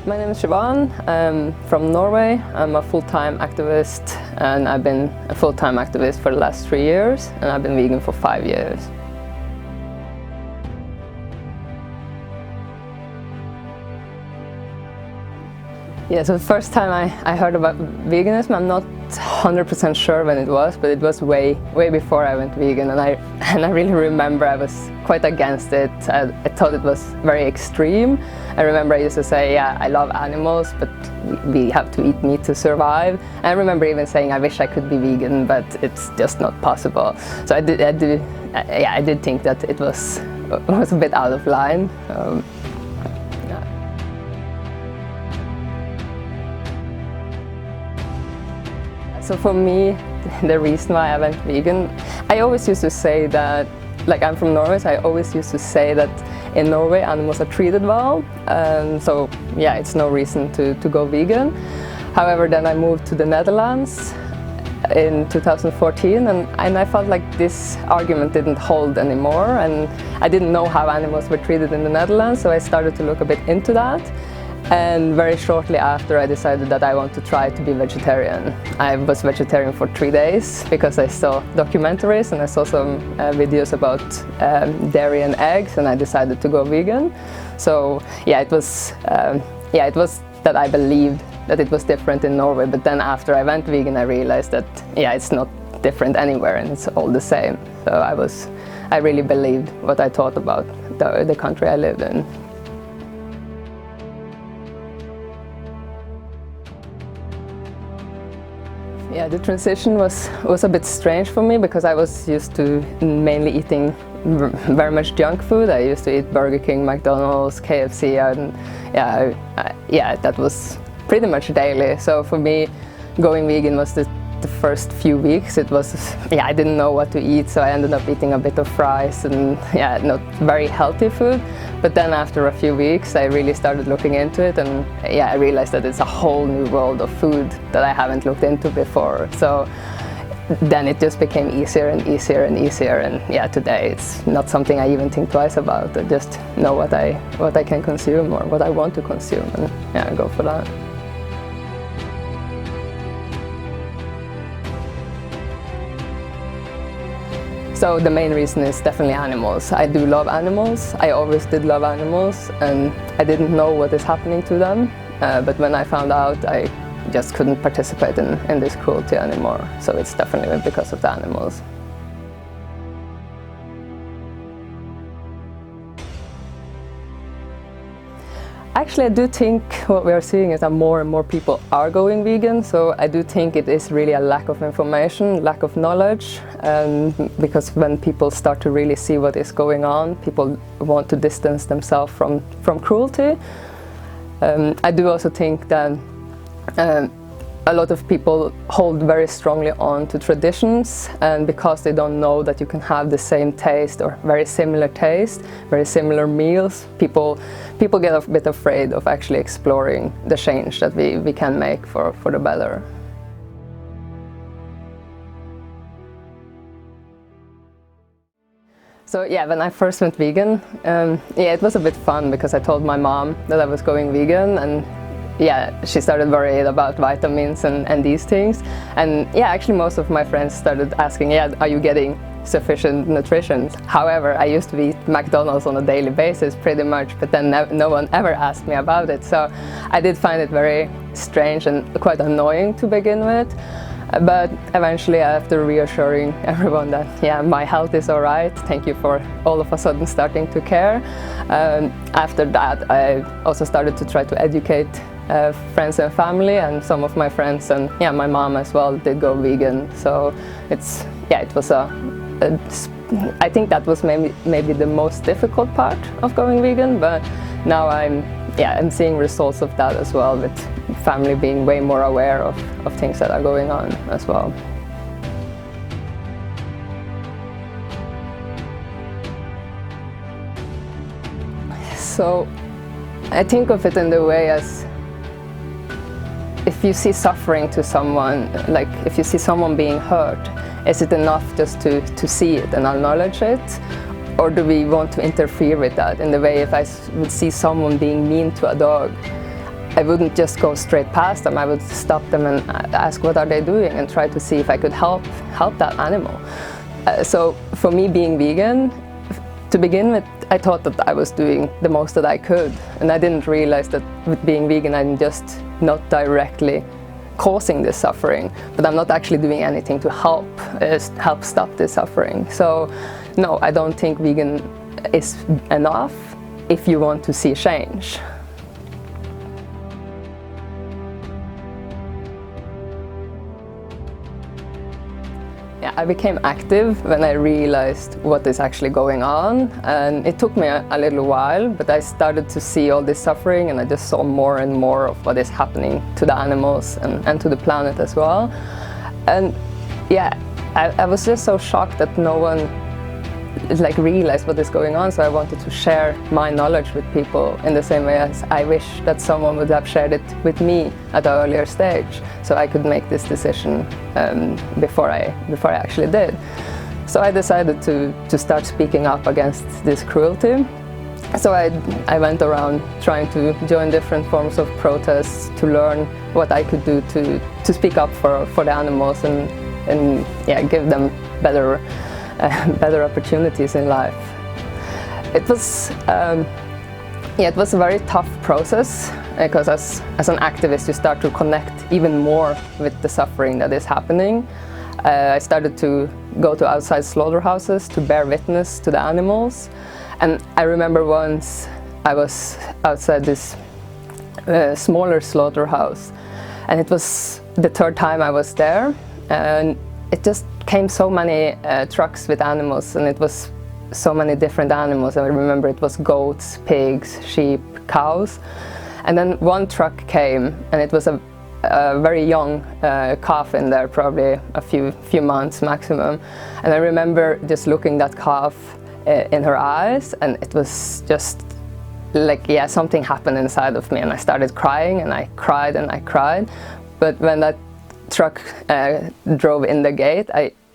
My name is Shivonne. I'm from Norway. I'm a full-time activist, and I've been a full-time activist for the last 3 years, and I've been vegan for 5 years. Yeah, so the first time I heard about veganism, I'm not 100% sure when it was, but it was way before I went vegan, and I really remember I was quite against it. I thought it was very extreme. I remember I used to say, yeah, I love animals, but we have to eat meat to survive. And I remember even saying I wish I could be vegan, but it's just not possible. So I did think that it was a bit out of line. So for me, the reason why I went vegan, I always used to say that, like I'm from Norway, so I always used to say that in Norway animals are treated well, so yeah, it's no reason to go vegan. However, then I moved to the Netherlands in 2014, and I felt like this argument didn't hold anymore, and I didn't know how animals were treated in the Netherlands, so I started to look a bit into that. And very shortly after, I decided that I want to try to be vegetarian. I was vegetarian for 3 days because I saw documentaries and I saw some videos about dairy and eggs, and I decided to go vegan. So yeah, it was that I believed that it was different in Norway, but then after I went vegan, I realized that yeah, it's not different anywhere and it's all the same. So I really believed what I thought about the country I lived in. Yeah, the transition was a bit strange for me because I was used to mainly eating very much junk food. I used to eat Burger King, McDonald's, KFC, and yeah, that was pretty much daily. So for me, going vegan was the first few weeks. It was, yeah, I didn't know what to eat, so I ended up eating a bit of fries and yeah, not very healthy food. But then after a few weeks, I really started looking into it, and yeah, I realized that it's a whole new world of food that I haven't looked into before. So then it just became easier and easier and easier, and yeah, today it's not something I even think twice about. I just know what I can consume or what I want to consume, and yeah, go for that. So the main reason is definitely animals. I do love animals. I always did love animals, and I didn't know what is happening to them. But when I found out, I just couldn't participate in this cruelty anymore. So it's definitely because of the animals. Actually, I do think what we are seeing is that more and more people are going vegan, so I do think it is really a lack of information, lack of knowledge, because when people start to really see what is going on, people want to distance themselves from cruelty. I do also think that a lot of people hold very strongly on to traditions, and because they don't know that you can have the same taste or very similar taste, very similar meals, people get a bit afraid of actually exploring the change that we can make for the better. So yeah, when I first went vegan, yeah, it was a bit fun because I told my mom that I was going vegan, and yeah, she started worried about vitamins and these things. And yeah, actually most of my friends started asking, yeah, are you getting sufficient nutrition? However, I used to eat McDonald's on a daily basis pretty much, but then no one ever asked me about it. So I did find it very strange and quite annoying to begin with. But eventually, after reassuring everyone that yeah, my health is all right, thank you for all of a sudden starting to care. After that, I also started to try to educate friends and family, and some of my friends and yeah, my mom as well did go vegan. So it was I think that was maybe the most difficult part of going vegan, but now I'm seeing results of that as well, with family being way more aware of things that are going on as well. So I think of it in the way as, if you see suffering to someone, like if you see someone being hurt, is it enough just to see it and acknowledge it? Or do we want to interfere with that? In the way, if I would see someone being mean to a dog, I wouldn't just go straight past them. I would stop them and ask what are they doing and try to see if I could help that animal. So for me, being vegan, to begin with, I thought that I was doing the most that I could, and I didn't realize that with being vegan I'm just not directly causing this suffering, but I'm not actually doing anything to help stop this suffering. So no, I don't think vegan is enough if you want to see change. Yeah, I became active when I realized what is actually going on, and it took me a little while, but I started to see all this suffering, and I just saw more and more of what is happening to the animals and to the planet as well. And yeah, I was just so shocked that no one realized what is going on, so I wanted to share my knowledge with people in the same way as I wish that someone would have shared it with me at an earlier stage, so I could make this decision before I actually did. So I decided to start speaking up against this cruelty. So I went around trying to join different forms of protests to learn what I could do to speak up for the animals and yeah, give them better opportunities in life. It was a very tough process, because as an activist you start to connect even more with the suffering that is happening. I started to go to outside slaughterhouses to bear witness to the animals, and I remember once I was outside this smaller slaughterhouse, and it was the third time I was there, and it just came so many trucks with animals, and it was so many different animals. I remember it was goats, pigs, sheep, cows, and then one truck came, and it was a very young calf in there, probably a few months maximum. And I remember just looking that calf in her eyes, and it was just like, yeah, something happened inside of me, and I started crying, and I cried and I cried. But when that truck drove in the gate,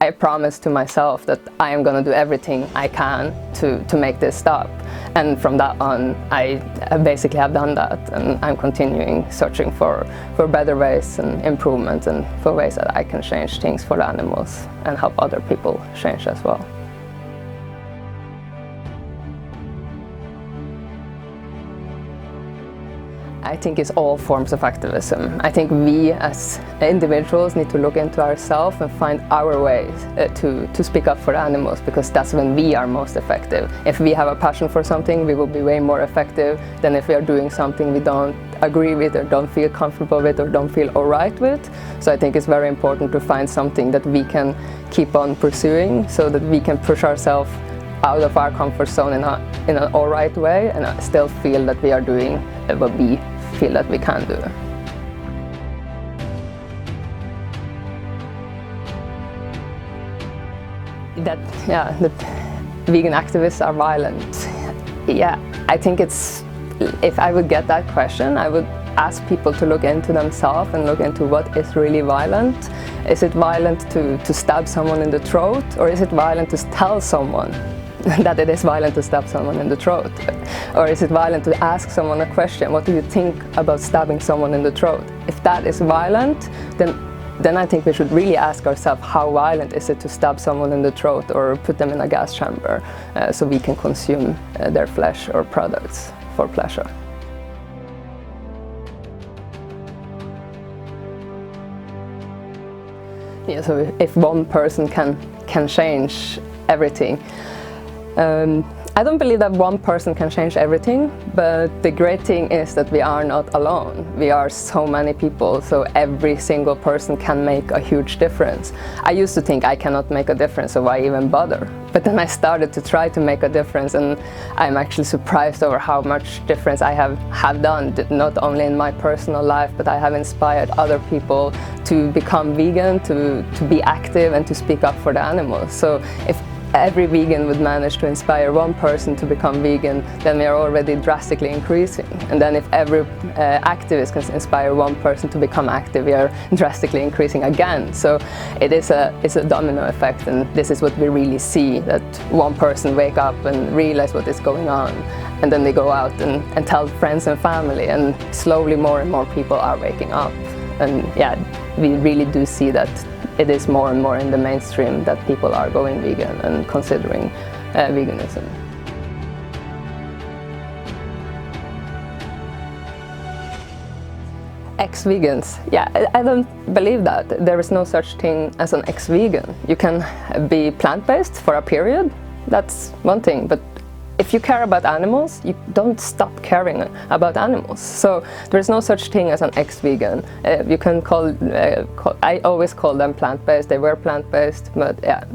I promised to myself that I am going to do everything I can to make this stop. And from that on, I basically have done that, and I'm continuing searching for better ways and improvement, and for ways that I can change things for the animals and help other people change as well. I think it's all forms of activism. I think we as individuals need to look into ourselves and find our ways to speak up for the animals, because that's when we are most effective. If we have a passion for something, we will be way more effective than if we are doing something we don't agree with, or don't feel comfortable with, or don't feel alright with. So I think it's very important to find something that we can keep on pursuing, so that we can push ourselves out of our comfort zone in an alright way, and still feel that we are doing what we feel that we can do. That vegan activists are violent. Yeah, I think if I would get that question, I would ask people to look into themselves and look into what is really violent. Is it violent to stab someone in the throat, or is it violent to tell someone that it is violent to stab someone in the throat? Or is it violent to ask someone a question, what do you think about stabbing someone in the throat? If that is violent, then I think we should really ask ourselves, how violent is it to stab someone in the throat or put them in a gas chamber so we can consume their flesh or products for pleasure. Yeah, so if one person can change everything, I don't believe that one person can change everything, but the great thing is that we are not alone. We are so many people, so every single person can make a huge difference. I used to think I cannot make a difference, so why even bother? But then I started to try to make a difference, and I'm actually surprised over how much difference I have done, not only in my personal life, but I have inspired other people to become vegan, to be active and to speak up for the animals. So if every vegan would manage to inspire one person to become vegan, then we are already drastically increasing. And then if every activist can inspire one person to become active, we are drastically increasing again. So it's a domino effect, and this is what we really see, that one person wake up and realize what is going on, and then they go out and tell friends and family, and slowly more and more people are waking up. And yeah, we really do see that it is more and more in the mainstream that people are going vegan and considering veganism. Ex-vegans, yeah, I don't believe that. There is no such thing as an ex-vegan. You can be plant-based for a period, that's one thing, but if you care about animals, you don't stop caring about animals. So there's no such thing as an ex-vegan. You can I always call them plant-based. They were plant-based, but yeah,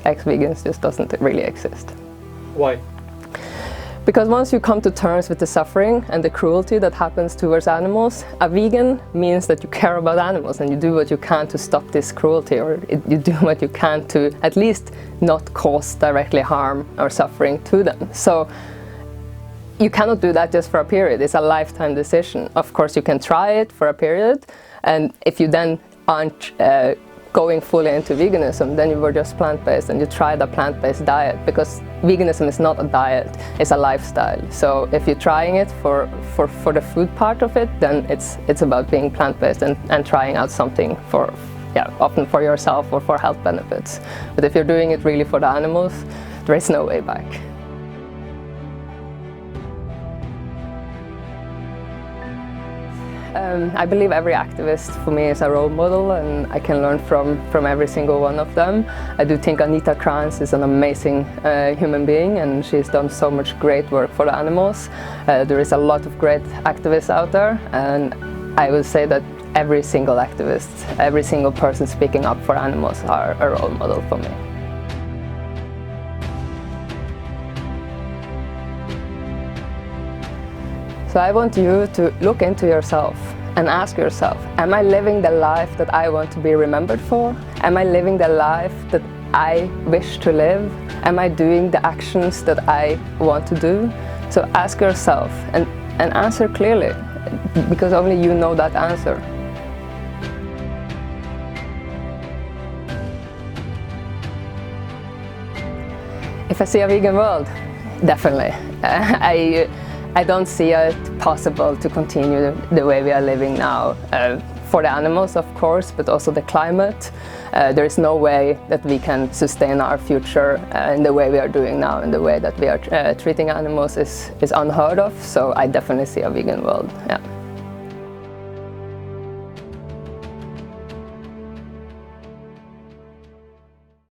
ex-vegans just doesn't really exist. Why? Because once you come to terms with the suffering and the cruelty that happens towards animals, a vegan means that you care about animals and you do what you can to stop this cruelty, or you do what you can to at least not cause directly harm or suffering to them. So you cannot do that just for a period. It's a lifetime decision. Of course, you can try it for a period, and if you then aren't going fully into veganism, then you were just plant-based and you tried a plant-based diet, because veganism is not a diet, it's a lifestyle. So if you're trying it for the food part of it, then it's about being plant-based and trying out something for, yeah, often for yourself or for health benefits. But if you're doing it really for the animals, there is no way back. I believe every activist for me is a role model, and I can learn from every single one of them. I do think Anita Krantz is an amazing human being, and she's done so much great work for the animals. There is a lot of great activists out there, and I would say that every single activist, every single person speaking up for animals are a role model for me. So I want you to look into yourself and ask yourself, am I living the life that I want to be remembered for? Am I living the life that I wish to live? Am I doing the actions that I want to do? So ask yourself and answer clearly, because only you know that answer. If I see a vegan world, definitely. I don't see it possible to continue the way we are living now. For the animals, of course, but also the climate. There is no way that we can sustain our future in the way we are doing now, and the way that we are treating animals is unheard of. So I definitely see a vegan world. Yeah.